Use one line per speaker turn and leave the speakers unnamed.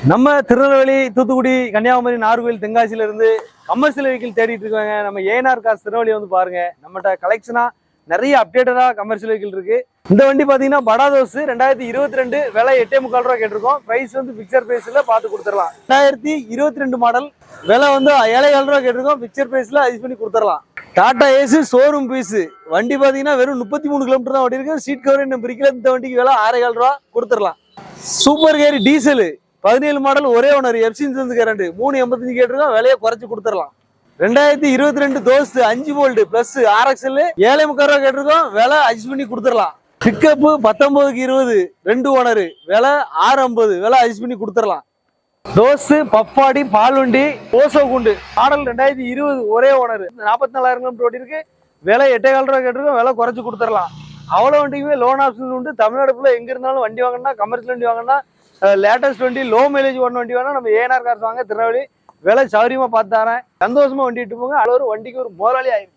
நம்ம திருநெல்வேலி, தூத்துக்குடி, கன்னியாகுமரி, நாகர்கோவில், தென்காசியில இருந்து commercial vehicle தேடிட்டு இருக்காங்க. நம்ம ஏஎன்ஆர் கார்ஸ் திருநெல்வேலி வந்து பாருங்க. நம்மகிட்ட கலெக்ஷனா நிறைய அப்டேட்டடா கமர்ஷியல் வெஹிக்கிள் இருக்கு. இந்த வண்டி பாத்தீங்கன்னா படா தோஸ் 2022 விலை 8.25 ரூபா கேட்டிருக்கோம். பிரைஸ் வந்து பிக்சர் பிரைஸ்ல பார்த்து கொடுத்துடலாம். 2022 மாடல் விலை வந்து 7.5 ரூபா கேட்டிருக்கோம். பிக்சர் பிரைஸ்ல அட்ஜஸ்ட் பண்ணி கொடுத்துடலாம். டாடா ஏசி ஷோரூம் பீஸ் வண்டி பாத்தீங்கன்னா வெறும் 33 கிலோமீட்டர் தான் ஓடி இருக்கு. சீட் கவர் இன்னும் பிரிக்கல. இந்த வண்டிக்கு விலை 6.25 ரூபா கொடுத்துடலாம். சூப்பர் கேரி டீசல் 17 மாடல் ஒரே ஓனர் எஃப்சி இன்சூரன்ஸ் கேரண்டி 3.85 கேட்டிருக்கோம். விலையை குறைச்சு கொடுத்துடலாம். 2022 தோஸ் 5 போல்ட் பிளஸ் RXL 7.25 ரூபா கேட்டிருக்கோம். விலை அட்ஜஸ்ட் பண்ணி கொடுத்துடலாம். பிக்கப் 19/20 2 ஓனர் விலை 6.50 விலை அட்ஜஸ்ட் பண்ணி கொடுத்துடலாம். தோஸ் பப்பாடி பால் வண்டி ஓசோ குண்டு மாடல் 2020 ஒரே ஓனர் 44,000 கிலோமீட்டர் ஓடி இருக்கு. விலை 8.25 ரூபா கேட்டிருக்கோம். விலை குறைச்சு கொடுத்துடலாம். அவ்வளோ வண்டிக்குமே லோன் ஆப்ஷன் உண்டு. தமிழ்நாடு ஃபுல்லாக எங்க இருந்தாலும் வண்டி வாங்கினா, கமர்ஷியல் வண்டி வாங்கினா, லேட்டஸ்ட் வண்டி, லோ மைலேஜ் ஒன் வண்டி வேணா நம்ம ஏஎன்ஆர் கார்ஸ் வாங்க. திருநெல்வேலி விலை சௌரியமா பார்த்து தரேன். சந்தோஷமா வண்டி விட்டு போங்க. அது ஒரு வண்டிக்கு ஒரு முதலாளி ஆயிருக்கு.